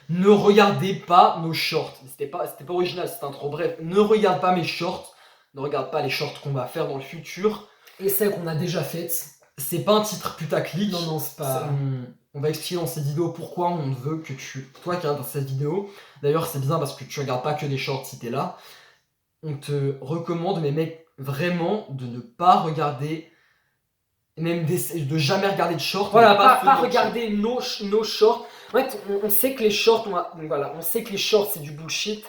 ne regardez pas nos shorts. C'était pas original, c'était un trop bref. Ne regarde pas mes shorts. Ne regarde pas les shorts qu'on va faire dans le futur. Et celles qu'on a déjà faites. C'est pas un titre putaclic. Non, c'est pas. On va expliquer dans cette vidéo pourquoi on veut que toi qui regardes dans cette vidéo. D'ailleurs, c'est bien parce que tu regardes pas que des shorts si t'es là. On te recommande, mais mec, vraiment, de ne pas regarder, même de jamais regarder de shorts. Voilà, pas regarder nos shorts. En fait, on sait que les shorts, on sait que les shorts c'est du bullshit,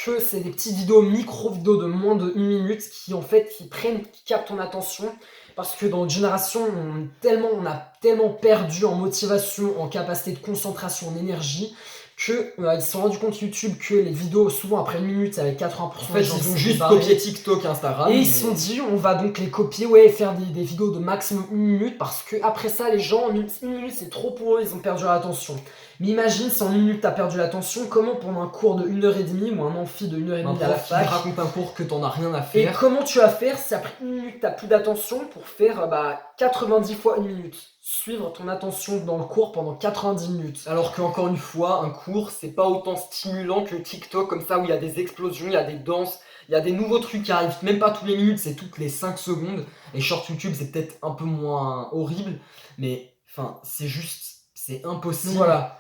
que c'est des petites vidéos, micro-vidéos de moins de 1 minute qui qui captent ton attention. Parce que dans notre génération, on a tellement perdu en motivation, en capacité de concentration, en énergie, que ils se sont rendus compte YouTube que les vidéos, souvent après 1 minute, avec 80%. En fait, ils ont juste copié TikTok et Instagram. Et ils se sont dit, on va donc les copier, ouais, et faire des vidéos de maximum 1 minute, parce que après ça, les gens, 1 minute, c'est trop pour eux, ils ont perdu leur attention. Mais imagine si en 1 minute t'as perdu l'attention, comment pendant un cours de 1h30 ou un amphi de 1h30 à la fac, raconte un cours que t'en as rien à et faire. comment tu vas faire si après 1 minute t'as plus d'attention pour faire 90 fois 1 minute, suivre ton attention dans le cours pendant 90 minutes. Alors qu'encore une fois, un cours, c'est pas autant stimulant que TikTok, comme ça, où il y a des explosions, il y a des danses, il y a des nouveaux trucs qui arrivent, même pas tous les minutes, c'est toutes les 5 secondes. Et short YouTube, c'est peut-être un peu moins horrible, mais enfin, c'est impossible. Donc voilà,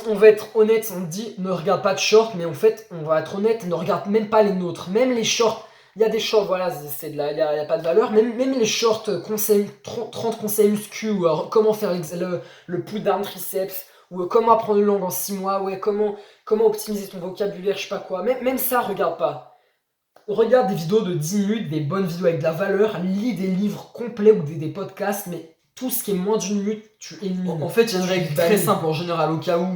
on va être honnête, on dit ne regarde pas de shorts, mais en fait, on va être honnête, ne regarde même pas les nôtres. Même les shorts, il y a des shorts, voilà, il n'y a pas de valeur. Même les shorts 30 conseils muscu, ou alors, comment faire le pull-down triceps, ou comment apprendre une langue en 6 mois, ouais, comment optimiser ton vocabulaire, je sais pas quoi. Même ça, regarde pas. Regarde des vidéos de 10 minutes, des bonnes vidéos avec de la valeur, lis des livres complets ou des podcasts, mais tout ce qui est moins d'une minute, tu élimines. En fait, il y a une règle très simple en général, au cas où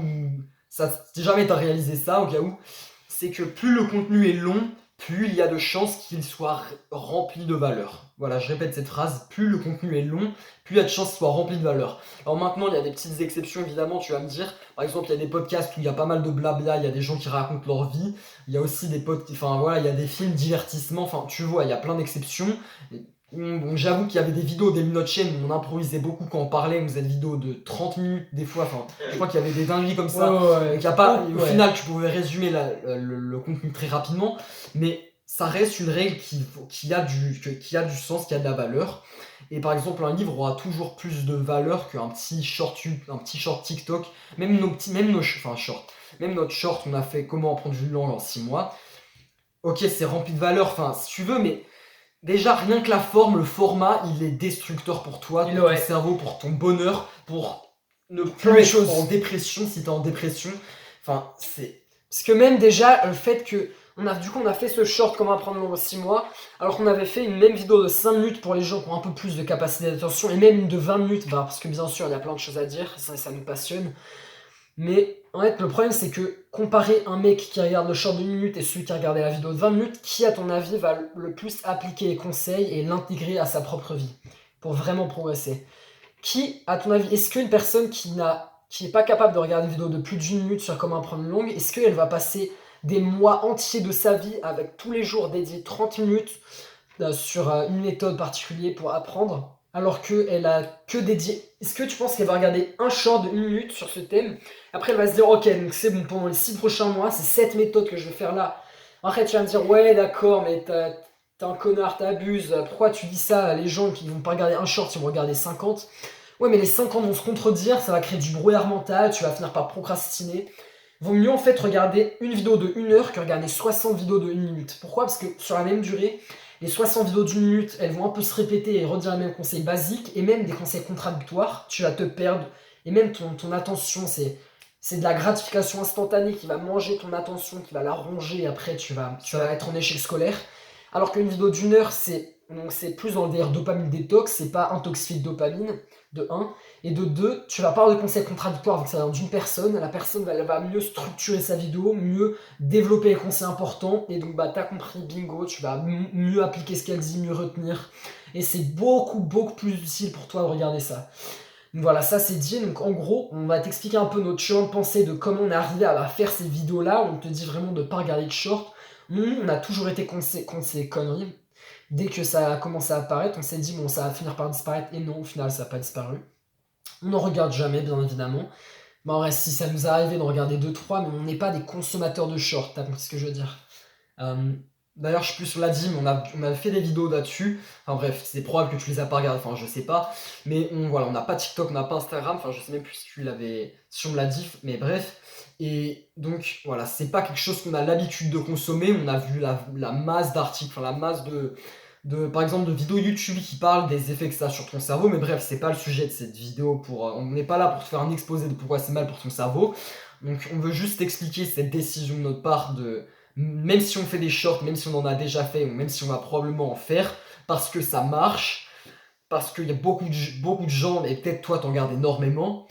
si jamais t'as réalisé ça, au cas où, c'est que plus le contenu est long, plus il y a de chances qu'il soit rempli de valeur. Voilà, je répète cette phrase, plus le contenu est long, plus il y a de chances qu'il soit rempli de valeur. Alors maintenant, il y a des petites exceptions, évidemment, tu vas me dire. Par exemple, il y a des podcasts où il y a pas mal de blabla, il y a des gens qui racontent leur vie. Il y a aussi des podcasts, enfin voilà, il y a des films divertissement, enfin tu vois, il y a plein d'exceptions. Bon, j'avoue qu'il y avait des vidéos des notre chaîne où on improvisait beaucoup quand on parlait, vous êtes vidéos de 30 minutes des fois, enfin je crois qu'il y avait des dingueries comme ça. Ouais. Au final tu pouvais résumer le contenu très rapidement, mais ça reste une règle qui a du sens, qui a de la valeur. Et par exemple un livre aura toujours plus de valeur qu'un petit short TikTok, même notre short on a fait comment apprendre une langue en 6 mois. Ok, c'est rempli de valeur, enfin si tu veux, mais déjà, rien que la forme, le format, il est destructeur pour toi, pour ton cerveau, pour ton bonheur, pour ne plus être en dépression si t'es en dépression. Enfin, c'est... Parce que même déjà, le fait que... On a fait ce short comment apprendre en 6 mois, alors qu'on avait fait une même vidéo de 5 minutes pour les gens qui ont un peu plus de capacité d'attention, et même une de 20 minutes, parce que bien sûr, il y a plein de choses à dire, ça nous passionne. Mais en fait, le problème, c'est que comparer un mec qui regarde le short de 1 minute et celui qui a regardé la vidéo de 20 minutes, qui, à ton avis, va le plus appliquer les conseils et l'intégrer à sa propre vie pour vraiment progresser? Qui, à ton avis, est-ce qu'une personne qui n'est pas capable de regarder une vidéo de plus d'1 minute sur comment apprendre une langue, est-ce qu'elle va passer des mois entiers de sa vie avec tous les jours dédiés 30 minutes sur une méthode particulière pour apprendre, alors qu'elle a que dédié... Est-ce que tu penses qu'elle va regarder un short de 1 minute sur ce thème? Après, elle va se dire, ok, donc c'est bon, pendant les 6 prochains mois, c'est cette méthode que je vais faire là. Après, tu vas me dire, ouais, d'accord, mais t'es un connard, t'abuses, pourquoi tu dis ça? Les gens qui vont pas regarder un short, ils vont regarder 50. Ouais, mais les 50 vont se contredire, ça va créer du brouillard mental, tu vas finir par procrastiner. Vaut mieux en fait regarder une vidéo de 1 heure que regarder 60 vidéos de 1 minute. Pourquoi? Parce que sur la même durée, les 60 vidéos d'1 minute, elles vont un peu se répéter et redire les mêmes conseils basiques, et même des conseils contradictoires, tu vas te perdre, et même ton attention, c'est de la gratification instantanée qui va manger ton attention, qui va la ronger, et après tu vas être en échec scolaire. Alors qu'une vidéo d'1 heure, c'est plus dans le délire dopamine détox, c'est pas intoxifié de dopamine, de 1. Et de 2, tu vas parler de conseils contradictoires, vu que ça vient d'une personne, la personne elle va mieux structurer sa vidéo, mieux développer les conseils importants, et donc t'as compris, bingo, tu vas mieux appliquer ce qu'elle dit, mieux retenir, et c'est beaucoup plus utile pour toi de regarder ça. Donc voilà, ça c'est dit. Donc en gros, on va t'expliquer un peu notre chemin de pensée de comment on est arrivé à faire ces vidéos-là. On te dit vraiment de ne pas regarder de short. Nous, on a toujours été contre ces conneries. Dès que ça a commencé à apparaître, on s'est dit, bon, ça va finir par disparaître. Et non, au final, ça n'a pas disparu. On n'en regarde jamais, bien évidemment. Bon, en vrai, si ça nous est arrivé d'en regarder 2-3, mais on n'est pas des consommateurs de shorts, t'as compris ce que je veux dire. D'ailleurs, je suis plus sur la dîme, on a fait des vidéos là-dessus. Enfin bref, c'est probable que tu les as pas regardées, enfin je sais pas. Mais voilà, on n'a pas TikTok, on n'a pas Instagram, enfin je sais même plus si tu l'avais, si on me l'a dit, mais bref. Et donc voilà, c'est pas quelque chose qu'on a l'habitude de consommer. On a vu la masse d'articles, enfin la masse par exemple de vidéos YouTube qui parlent des effets que ça a sur ton cerveau. Mais bref, c'est pas le sujet de cette vidéo. On n'est pas là pour te faire un exposé de pourquoi c'est mal pour ton cerveau. Donc on veut juste expliquer cette décision de notre part de même si on fait des shorts, même si on en a déjà fait, ou même si on va probablement en faire, parce que ça marche, parce qu'il y a beaucoup de gens, et peut-être toi t'en regardes énormément,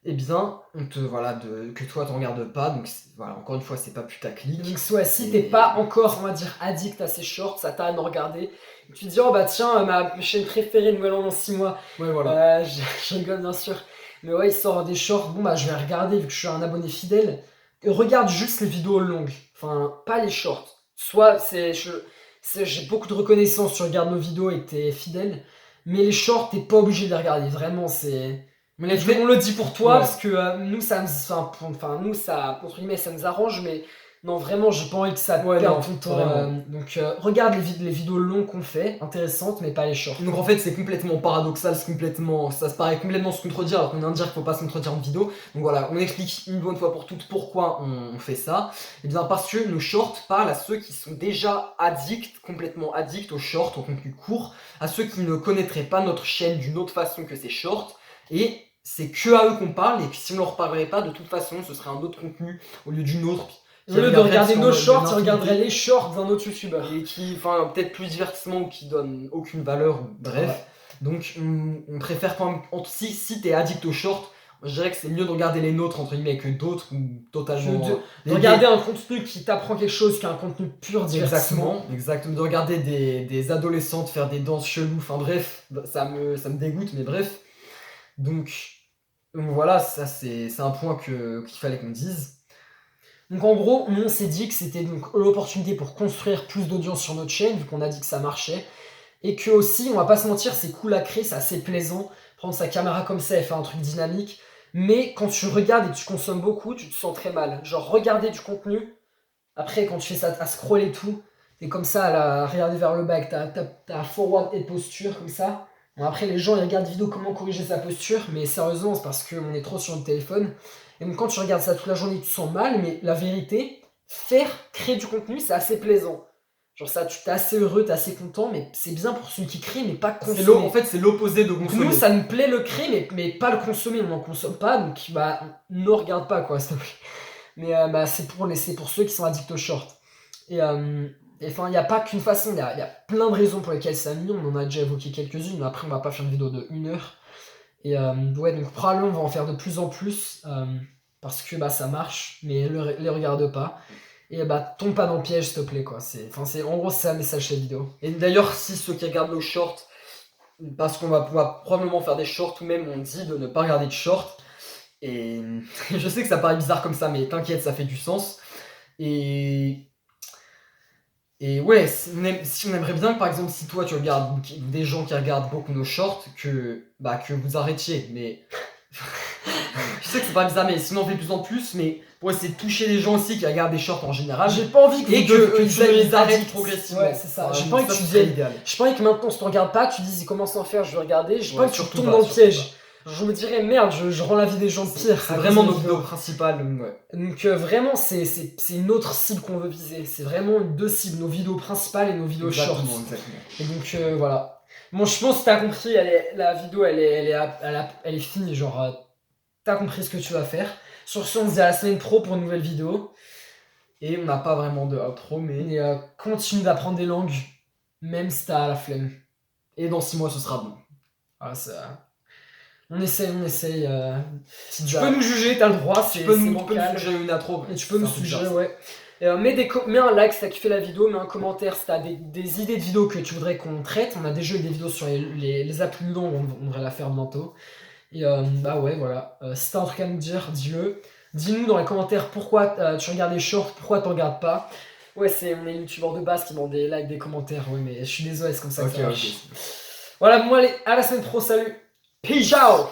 eh bien, que toi t'en regardes pas, donc voilà, encore une fois, c'est pas putaclic. Donc soit si t'es pas encore, on va dire, addict à ces shorts, ça t'arrête d'en regarder, et tu te dis, oh bah tiens, ma chaîne préférée, Nouvel An dans 6 mois, Ouais, voilà. je rigole bien sûr, mais ouais, il sort des shorts, bon bah je vais regarder vu que je suis un abonné fidèle. Regarde juste les vidéos longues, enfin pas les shorts. Soit j'ai beaucoup de reconnaissance, tu regardes nos vidéos et que t'es fidèle, mais les shorts t'es pas obligé de les regarder, vraiment c'est... Mais On le dit pour toi Ouais. parce que nous ça nous ça entre guillemets ça nous arrange, mais non vraiment j'ai pas envie que ça te Ouais, perde non, ton temps. vraiment. Donc regarde les vidéos longues qu'on fait, intéressantes, mais pas les shorts. Donc en fait c'est complètement paradoxal, ça se paraît complètement se contredire alors qu'on vient de dire qu'il faut pas se contredire en vidéo. Donc voilà, on explique une bonne fois pour toutes pourquoi on fait ça. Et bien parce que nos shorts parlent à ceux qui sont déjà addicts, complètement addicts aux shorts, au contenu court, à ceux qui ne connaîtraient pas notre chaîne d'une autre façon que ces shorts. Et c'est que à eux qu'on parle, et puis si on leur parlait pas, de toute façon ce serait un autre contenu au lieu d'une autre. Au lieu de regarder nos shorts, tu regarderais les shorts d'un autre youtubeur. Et qui, enfin, peut-être plus divertissement ou qui donne aucune valeur, bref. Ouais. Donc, on préfère quand même. Si t'es addict aux shorts, je dirais que c'est mieux de regarder les nôtres, entre guillemets, que d'autres, ou totalement. De regarder un contenu qui t'apprend quelque chose qu'un contenu pur divertissement. Exactement. De regarder des adolescentes faire des danses cheloues, enfin bref, ça me dégoûte, mais bref. Donc voilà, ça c'est un point qu'il fallait qu'on dise. Donc en gros, on s'est dit que c'était donc l'opportunité pour construire plus d'audience sur notre chaîne, vu qu'on a dit que ça marchait. Et que aussi, on va pas se mentir, c'est cool à créer, c'est assez plaisant. Prendre sa caméra comme ça et faire un truc dynamique. Mais quand tu regardes et que tu consommes beaucoup, tu te sens très mal. Genre regarder du contenu, après quand tu fais ça à scroller tout, t'es comme ça à regarder vers le bas avec ta forward et posture comme ça. Bon, après les gens ils regardent vidéo comment corriger sa posture, mais sérieusement c'est parce qu'on est trop sur le téléphone. Et donc quand tu regardes ça toute la journée, tu te sens mal, mais la vérité, créer du contenu, c'est assez plaisant. Genre ça, tu t'es assez heureux, t'es assez content, mais c'est bien pour celui qui crée, mais pas consommer. En fait, c'est l'opposé de consommer. Nous, ça nous plaît le créer, mais pas le consommer, on n'en consomme pas, donc bah, ne regarde pas quoi, s'il te plaît. Mais bah, c'est pour ceux qui sont addicts aux shorts. Et enfin, il n'y a pas qu'une façon, il y a plein de raisons pour lesquelles c'est mis, on en a déjà évoqué quelques-unes, mais après on va pas faire une vidéo de 1 heure. Et ouais, donc probablement on va en faire de plus en plus, parce que bah, ça marche, mais les regarde pas. Et bah tombe pas dans le piège s'il te plaît quoi. En gros c'est un message chez la vidéo. Et d'ailleurs si ceux qui regardent nos shorts, parce qu'on va pouvoir probablement faire des shorts ou même on dit de ne pas regarder de shorts. Et je sais que ça paraît bizarre comme ça mais t'inquiète ça fait du sens. Et ouais, si on aimerait bien que par exemple si toi tu regardes des gens qui regardent beaucoup nos shorts, que vous arrêtiez, mais je sais que c'est pas bizarre, mais sinon on fait de plus en plus, mais pour essayer de toucher les gens aussi qui regardent des shorts en général. J'ai pas envie qu'ils arrêtent progressivement. Ouais, c'est ça. J'ai pas envie que tu dises. J'ai pas envie que maintenant, si tu regardes pas, tu dises ils commencent à en faire, je vais regarder. J'ai pas envie que tu tombes dans le piège. Je me dirais merde, je rends la vie des gens pire. C'est vraiment notre vidéo principale. Ouais. Donc vraiment, c'est une autre cible qu'on veut viser. C'est vraiment deux cibles, nos vidéos principales et nos vidéos shorts. Exactement. Et donc voilà. Bon, je pense que t'as compris, la vidéo elle est finie. Genre, t'as compris ce que tu vas faire. Sur ce, on se dit à la semaine pro pour une nouvelle vidéo. Et on n'a pas vraiment de outro, mais continue d'apprendre des langues, même si t'as la flemme. Et dans 6 mois, ce sera bon. Voilà, ça... On essaye. Si tu peux nous juger, t'as le droit. Tu peux nous suggérer une intro. Et tu peux nous suggérer, ouais. Mets un like si t'as kiffé la vidéo, mets un commentaire si t'as des idées de vidéos que tu voudrais qu'on traite. On a déjà eu des vidéos sur les applis longues, on devrait la faire bientôt. Et bah ouais, voilà. Si t'as un truc à nous dire, dis-le. Dis-nous dans les commentaires pourquoi tu regardes les shorts, pourquoi t'en regardes pas. Ouais, on est youtubeurs de base qui demandent des likes, des commentaires. Ouais, mais je suis désolé, c'est comme ça que ça marche. Voilà, bon, allez, à la semaine pro, salut. Peace out.